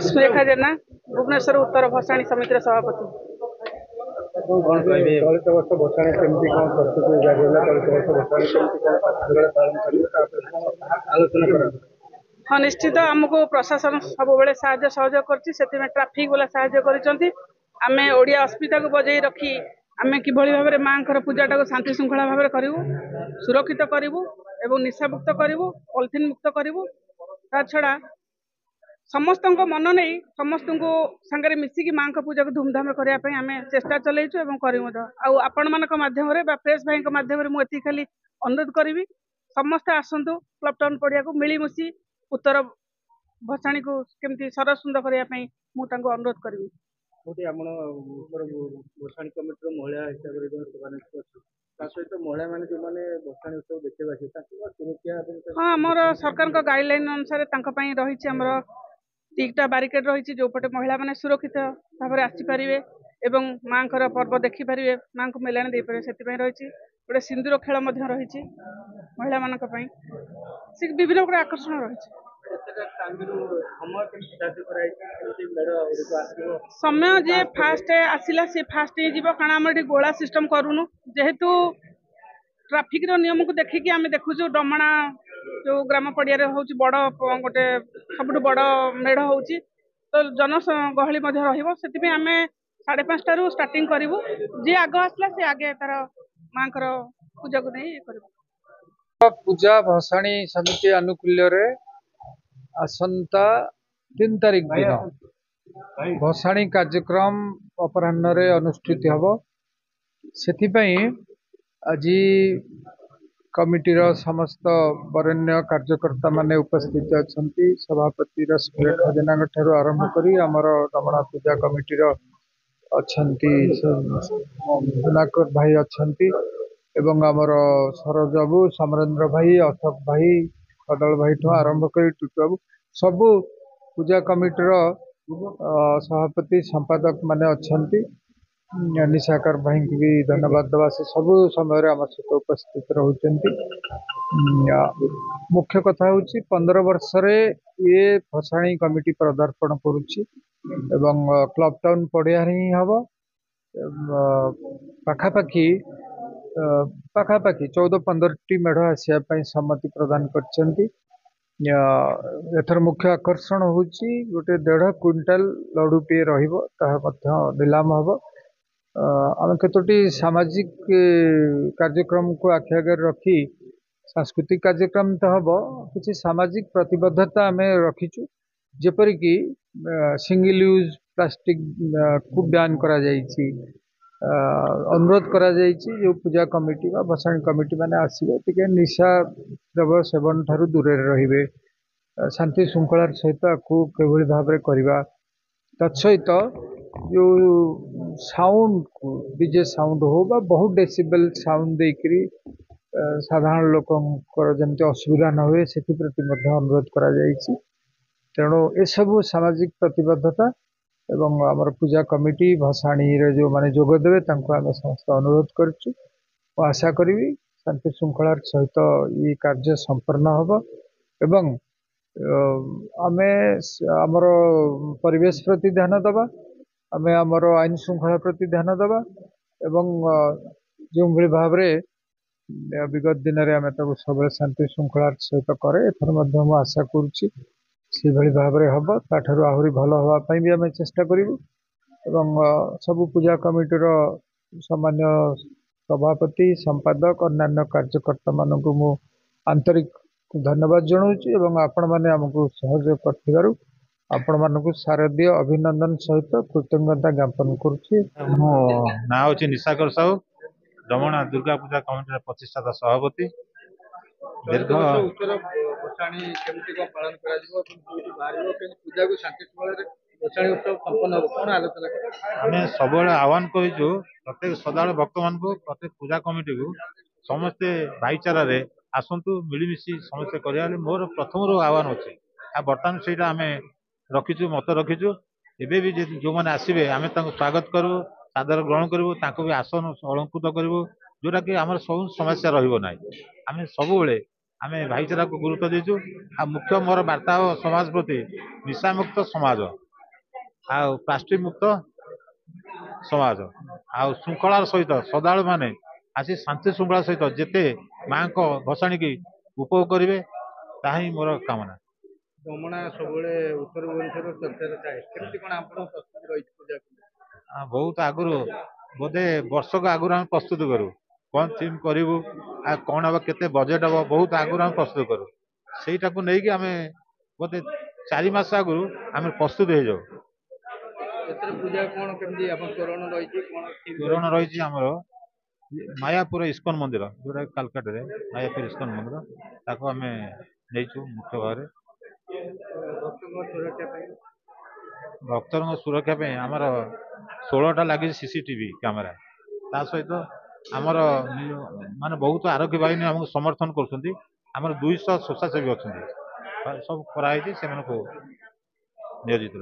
सुरेखा जेना भुवनेश्वर उत्तर भसाणी समितिर सभापति। चलित वर्ष भसाणी केमती कौन प्रस्तुति जारी है? चलित वर्ष भसाणी केमती कौन पालन करेंगे आलोचना करा? हाँ निश्चित आमको प्रशासन सब साहाय्य सहयोग कर ट्राफिक वाला साहाय्य करें ओडिया अस्मिता को बजाई रखी आम कि भाव में माँ पूजाटा को शांति श्रृंखला भाव में करूँ सुरक्षित करूँ एवं निशा मुक्त करूँ पॉलिथिन मुक्त करूँ ता छड़ा समस्त मन नहीं समस्त को सांगे मिसिकी माँ पूजा को धूमधाम करने आम चेष्टा चलैचु आपण मान मध्यम प्रेस भाई मध्यम मुझे खाली अनुरोध करी समस्ते आसतु क्लब टाउन पड़िया को मिलीमिशी उत्तर भसाणी को केमती सरस सुंदर करने मुझे अनुरोध करी। भसाणी कमिटी महिला हिसाब सहित महिला मैंने जो मैंने भसाणी उत्सव देखा सुरक्षा हाँ आमर सरकार गाइडलाइन अनुसार रही तीटा बारिकेड रही जो पटे महिला मैंने सुरक्षित भाव में आसीपारे एवं माँ पर्व देखिपारे माँ को मेलाणी दे पारे से रही गोटे सिंदूर खेल रही महिला मान विभिन्न प्रकार आकर्षण रही समय जे फास्ट आसला सी फास्ट कारण आम गोला सिस्टम करूनु जेहेतु ट्राफिक नियम को देखिकी आम देखुचु डमणा जो ग्राम पड़िया हूँ बड़ गोटे सब बड़ मेढ़ हो तो जन गहली से आम 5:30 स्टार्टिंग करूँ जी आग आसला सी आगे तार माँ पूजा को नहीं कर पूजा भसाणी समिति आनुकूल्य आसंता 3 तारिख दिन भसाणी कार्यक्रम अपराह्न अनुष्ठित हम से आज कमिटीर समस्त वरेण्य कार्यकर्ता माने उपस्थित अच्छा सभापति सुरेखा जेना ठारू आरंभ करी आमर रमणा पूजा कमिटीर अच्छा जुनाकर भाई अच्छा एवं आमर सरोज बाबू समरेन्द्र भाई अशोक भाई कदल भाई ठू आरंभ कर टुटू बाबू सबू पूजा कमिटीर सभापति संपादक माने अच्छा निशाकर भाई की भी धन्यवाद दवा से सब समय आम सहित उपस्थित रहते। मुख्य कथा हूँ 15 वर्ष ये भसाणी कमिटी पदार्पण करुच्ची क्लब टाउन पड़िया ही हम पाखापाखि 14-15 मेढ़ आसापी सम्मति प्रदान कर मुख्य आकर्षण हूँ गोटे 1.5 क्विंटाल लडुटे नीलाम हम आम कतोटी सामाजिक कार्यक्रम को आखि आगे रखी सांस्कृतिक कार्यक्रम तो हम किसी सामाजिक प्रतिबद्धता आम रखीचु जेपरिक सिंगल यूज प्लास्टिक को बैन करा अनुरोध करा जो पूजा कमिटी बा भसाणी कमिटी माने आसवे निशा द्रव्य सेवन ठारू दूर रे शांति श्रृंखलार सहित आपको किभली भाव में करवा तत्सहित जो साउंड को डीजे साउंड हो बा बहुत डेसिबल साउंड देकरी साधारण लोक जमी असुविधा न हुए से अनुरोध करा तेणु ये सब सामाजिक प्रतिबद्धता एवं आमर पूजा कमिटी भसाणी जो माने जोग देवे आम समस्त अनुरोध करुँ आशा करी शांति श्रृंखलार सहित ये कार्य संपन्न हम एवं आमे आमर परिवेश प्रति ध्यान दबा आमे आमर आईन श्रृंखला प्रति ध्यान दबा एवं जो भाव में विगत दिन में आम सब शांति श्रृंखलार सहित करे एथर आशा करुच्ची भाव में हम ताठू आहरी भल हाँपाई भी आम चेष्टा करूँ सब पूजा कमिटीर सामान्य सभापति संपादक अन्य कार्यकर्ता मानक मु आंतरिक धन्यवाद जनाऊँ आपण मैंने आमको सहयोग कर आपण मानक शारदीय अभिनंदन सहित कृतज्ञता ज्ञापन करुच्ची। मो ना हूँ निशाकर साहू रमणा दुर्गा पूजा कमिटी प्रतिष्ठाता सभापति दीर्घ आम सब आह्वान करूँ प्रत्येक श्रद्धा भक्त मान प्रत्येक पूजा कमिटी को समस्ते भाईचारा रे आसतु मिलमिशी समस्ते करा मोर प्रथम आह्वान अच्छे बर्तमान से आम रखीचु मत रखीचु एबे भी जो मैंने आसवे आम स्वागत करूँ सादर ग्रहण करूँ भी आसन अलंकृत करूँ जोटा कि आम सब समस्या रहा आम सब आम भाईचारा को गुरुत्व देचु आ मुख्य मोर वार्ता समाज प्रति निशामुक्त समाज ଆଉ ପ୍ଲାଷ୍ଟିକ ମୁକ୍ତ ସମାଜ ଆଉ ଶୃଙ୍ଖଳାର ସହିତ ଶ୍ରଦ୍ଧାଳୁ ମାନେ ଆସି ଶାନ୍ତି ଶୃଙ୍ଖଳା ସହିତ ଯେତେ ମାଙ୍କ ଭସାଣିକି ଉପଭୋଗ କରିବେ ତାହା ହିଁ ମୋର କାମନା। ଡମଣା ସବୁବେଳେ ଉତ୍ତର ଭୁବନେଶ୍ୱର ଚର୍ଚ୍ଚାରେ ଥାଏ, କେମିତି କଣ ଆପଣ ପ୍ରସ୍ତୁତି ରହିଛି ପୂଜାକୁ? ବହୁତ ଆଗରୁ ବୋଧେ ବର୍ଷକ ଆଗରୁ ଆମେ ପ୍ରସ୍ତୁତ କରୁ କଣ ଥିମ୍ କରିବୁ ଆଉ କଣ ହବ କେତେ ବଜେଟ୍ ହବ ବହୁତ ଆଗରୁ ଆମେ ପ୍ରସ୍ତୁତ କରୁ ସେଇଟାକୁ ନେଇକି ଆମେ ବୋଧେ 4 ମାସ ଆଗରୁ ଆମେ ପ୍ରସ୍ତୁତ ହେଇଯାଉ। ଏଥିରେ ପୂଜା କଣ କେମିତି ଆପଣ ତୋରଣ ରହିଛି କଣ theme ତୋରଣ ରହିଛି ଆମର ମାୟାପୁର ଇସ୍କନ ମନ୍ଦିର ଯୋଉଟା କାଲକାଟାରେ ମାୟାପୁର ଇସ୍କନ ମନ୍ଦିର ତାକୁ ଆମେ ନେଇଛୁ ମୁଖ୍ୟ ଭାବରେ। ଭକ୍ତଙ୍କ ସୁରକ୍ଷା ପାଇଁ ଭକ୍ତଙ୍କ ସୁରକ୍ଷା ପାଇଁ ଆମର 16ଟା ଲାଗିଛି ସିସିଟିଭି କ୍ୟାମେରା ତା ସହିତ ଆମର ମାନେ ବହୁତ ଆରୋଗ୍ୟ ବାହିନୀ ଆମକୁ ସମର୍ଥନ କରୁଛନ୍ତି। ଆମର 200 ସ୍ୱେଚ୍ଛାସେବୀ ଅଛନ୍ତି ସବୁ କରାହେଇଛି ସେମାନଙ୍କୁ ନିୟୋଜିତ